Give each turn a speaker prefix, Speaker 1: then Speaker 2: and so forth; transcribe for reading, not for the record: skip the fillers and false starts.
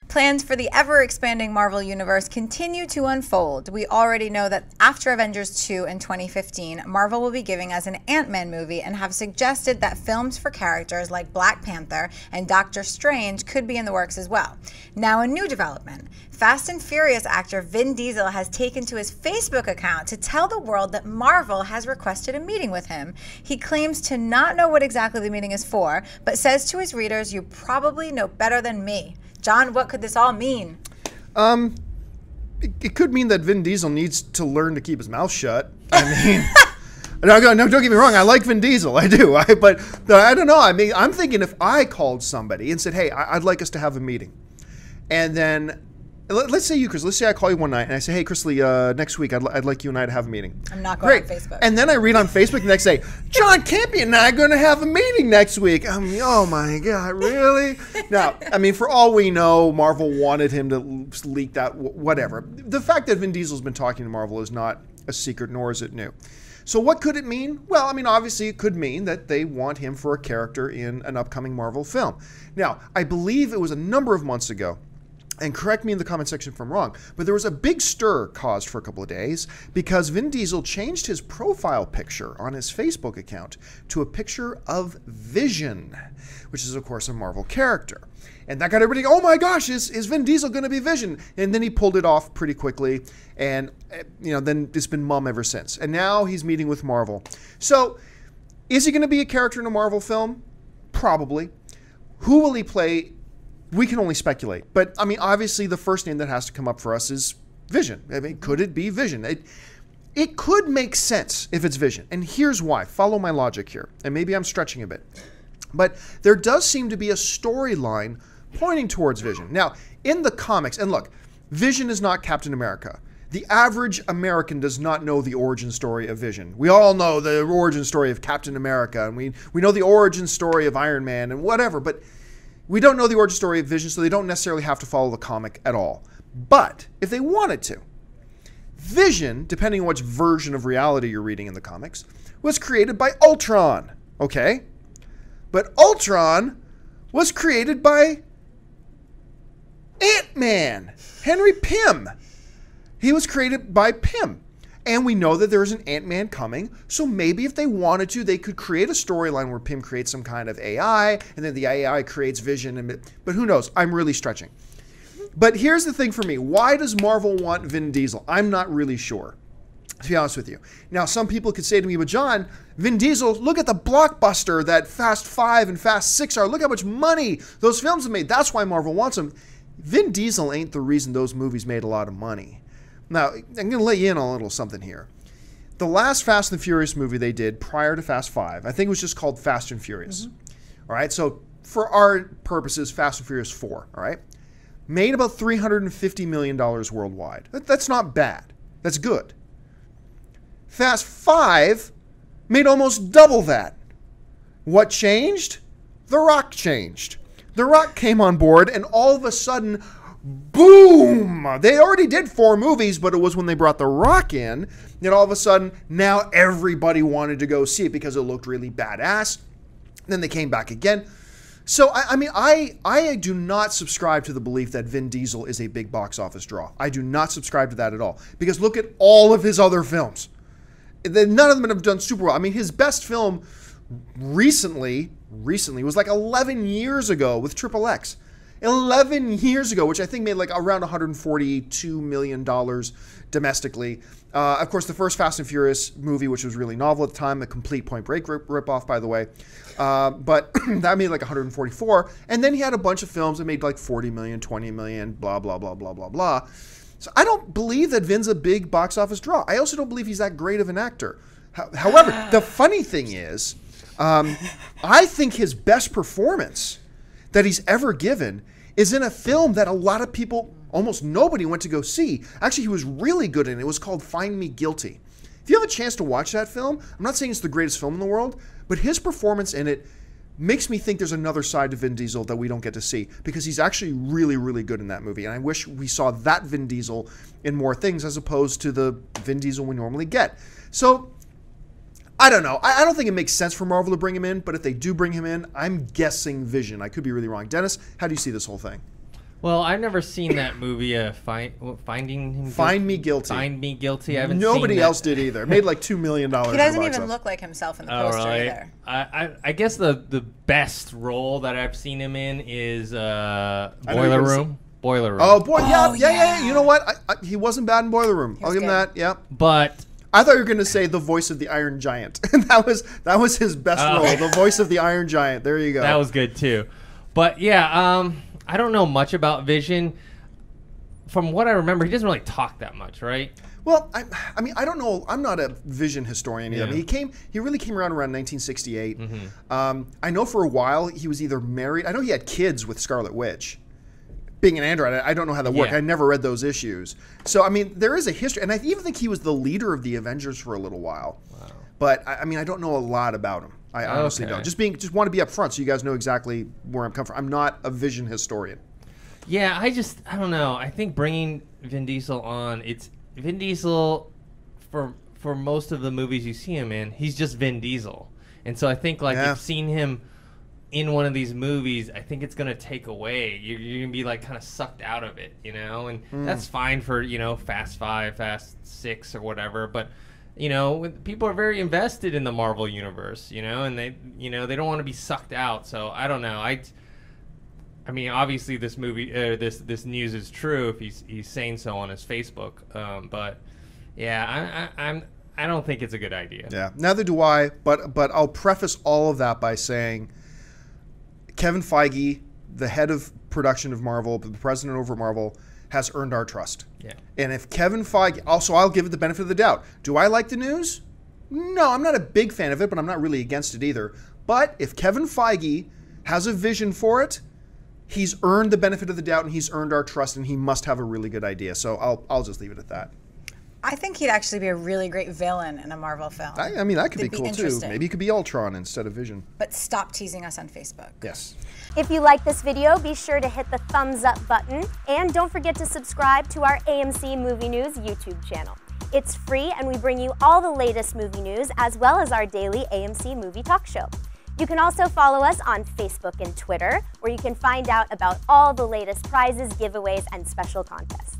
Speaker 1: Plans for the ever-expanding Marvel Universe continue to unfold. We already know that after Avengers 2 in 2015, Marvel will be giving us an Ant-Man movie and have suggested that films for characters like Black Panther and Doctor Strange could be in the works as well. Now, a new development. Fast and Furious actor Vin Diesel has taken to his Facebook account to tell the world that Marvel has requested a meeting with him. He claims to not know what exactly the meeting is for, but says to his readers, "You probably know better than me." John, what could this all mean?
Speaker 2: It could mean that Vin Diesel needs to learn to keep his mouth shut. I mean, no, don't get me wrong. I like Vin Diesel. I do. But I don't know. I mean, I'm thinking if I called somebody and said, hey, I'd like us to have a meeting. And then let's say you, Chris, let's say I call you one night and I say, hey, Chrisley, next week I'd like you and I to have a meeting.
Speaker 1: I'm not going on Facebook.
Speaker 2: And then I read on Facebook the next day, John Campy and I are going to have a meeting next week. Oh my God, really? Now, I mean, for all we know, Marvel wanted him to leak that, whatever. The fact that Vin Diesel's been talking to Marvel is not a secret, nor is it new. So what could it mean? Well, I mean, obviously it could mean that they want him for a character in an upcoming Marvel film. Now, I believe it was a number of months ago, and correct me in the comment section if I'm wrong, but there was a big stir caused for a couple of days because Vin Diesel changed his profile picture on his Facebook account to a picture of Vision, which is, of course, a Marvel character. And that got everybody, oh my gosh, is Vin Diesel going to be Vision? And then he pulled it off pretty quickly, and then it's been mum ever since. And now he's meeting with Marvel. So, is he going to be a character in a Marvel film? Probably. Who will he play? We can only speculate. But, I mean, obviously the first name that has to come up for us is Vision. I mean, could it be Vision? It could make sense if it's Vision. And here's why. Follow my logic here. And maybe I'm stretching a bit. But there does seem to be a storyline pointing towards Vision. Now, in the comics, and look, Vision is not Captain America. The average American does not know the origin story of Vision. We all know the origin story of Captain America, and we know the origin story of Iron Man and whatever, but we don't know the origin story of Vision, so they don't necessarily have to follow the comic at all. But if they wanted to, Vision, depending on which version of reality you're reading in the comics, was created by Ultron, okay? But Ultron was created by Ant-Man, Henry Pym. He was created by Pym. And we know that there's an Ant-Man coming, so maybe if they wanted to, they could create a storyline where Pym creates some kind of AI, and then the AI creates Vision. But who knows? I'm really stretching. But here's the thing for me. Why does Marvel want Vin Diesel? I'm not really sure, to be honest with you. Now, some people could say to me, but John, Vin Diesel, look at the blockbuster that Fast 5 and Fast 6 are. Look how much money those films have made. That's why Marvel wants him. Vin Diesel ain't the reason those movies made a lot of money. Now, I'm going to let you in on a little something here. The last Fast and Furious movie they did prior to Fast 5, I think it was just called Fast and Furious. All right, so for our purposes, Fast and Furious 4, all right, made about $350 million worldwide. That's not bad. That's good. Fast 5 made almost double that. What changed? The Rock changed. The Rock came on board, and all of a sudden, boom! They already did 4 movies, but it was when they brought The Rock in, and all of a sudden, now everybody wanted to go see it because it looked really badass. Then they came back again. So, I mean, I do not subscribe to the belief that Vin Diesel is a big box office draw. I do not subscribe to that at all. Because look at all of his other films. None of them have done super well. I mean, his best film recently was like 11 years ago with Triple X. 11 years ago, which I think made like around $142 million domestically. Of course, the first Fast and Furious movie, which was really novel at the time, a complete Point Break ripoff, by the way. But that made like 144. And then he had a bunch of films that made like 40 million, 20 million, blah, blah, blah, blah, blah, blah. So I don't believe that Vin's a big box office draw. I also don't believe he's that great of an actor. However, the funny thing is, I think his best performance that he's ever given is in a film that a lot of people, almost nobody, went to go see. Actually, he was really good in it. It was called Find Me Guilty. If you have a chance to watch that film, I'm not saying it's the greatest film in the world, but his performance in it makes me think there's another side to Vin Diesel that we don't get to see, because he's actually really, really good in that movie. And I wish we saw that Vin Diesel in more things as opposed to the Vin Diesel we normally get. So I don't know. I don't think it makes sense for Marvel to bring him in, but if they do bring him in, I'm guessing Vision. I could be really wrong. Dennis, how do you see this whole thing?
Speaker 3: Well, I've never seen that movie, Finding Him
Speaker 2: Find Me Guilty.
Speaker 3: Find Me Guilty. I haven't
Speaker 2: Nobody
Speaker 3: seen
Speaker 2: else did either. It made like $2 million.
Speaker 1: He doesn't even look like himself in the poster either.
Speaker 3: I guess the best role that I've seen him in is Boiler Room. Boiler Room.
Speaker 2: Oh, boy. Yeah. You know what? He wasn't bad in Boiler Room. I'll give him that. Yeah.
Speaker 3: But
Speaker 2: I thought you were going to say the voice of the Iron Giant. that was his best role. The voice of the Iron Giant. There you go.
Speaker 3: That was good too. But yeah, I don't know much about Vision. From what I remember, he doesn't really talk that much, right?
Speaker 2: Well, I mean, I don't know. I'm not a Vision historian either.
Speaker 3: Yeah.
Speaker 2: I mean, he really came around 1968. I know for a while he was either married. I know he had kids with Scarlet Witch. Being an android, I don't know how that worked.
Speaker 3: Yeah.
Speaker 2: I never read those issues. So, I mean, there is a history. And I even think he was the leader of the Avengers for a little while. Wow. But, I mean, I don't know a lot about him. I honestly don't. Just want to be up front so you guys know exactly where I'm coming from. I'm not a Vision historian.
Speaker 3: Yeah, I don't know. I think bringing Vin Diesel on, it's Vin Diesel for most of the movies you see him in, he's just Vin Diesel. And so I think like you've seen him in one of these movies, I think it's going to take away. You're going to be like kind of sucked out of it, you know? And that's fine for, you know, Fast 5, Fast 6 or whatever, but you know, people are very invested in the Marvel universe, you know, and they don't want to be sucked out. So I don't know. I mean, obviously this movie, this news is true if he's saying so on his Facebook. But yeah, I don't think it's a good idea.
Speaker 2: Yeah, neither do I. But I'll preface all of that by saying, Kevin Feige, the head of production of Marvel, the president over Marvel, has earned our trust.
Speaker 3: Yeah.
Speaker 2: And if Kevin Feige, also I'll give it the benefit of the doubt. Do I like the news? No, I'm not a big fan of it, but I'm not really against it either. But if Kevin Feige has a vision for it, he's earned the benefit of the doubt and he's earned our trust, and he must have a really good idea. So I'll just leave it at that.
Speaker 1: I think he'd actually be a really great villain in a Marvel film.
Speaker 2: I mean, that could be cool too. Maybe he could be Ultron instead of Vision.
Speaker 1: But stop teasing us on Facebook.
Speaker 2: Yes.
Speaker 4: If you like this video, be sure to hit the thumbs up button, and don't forget to subscribe to our AMC Movie News YouTube channel. It's free, and we bring you all the latest movie news as well as our daily AMC Movie Talk Show. You can also follow us on Facebook and Twitter, where you can find out about all the latest prizes, giveaways, and special contests.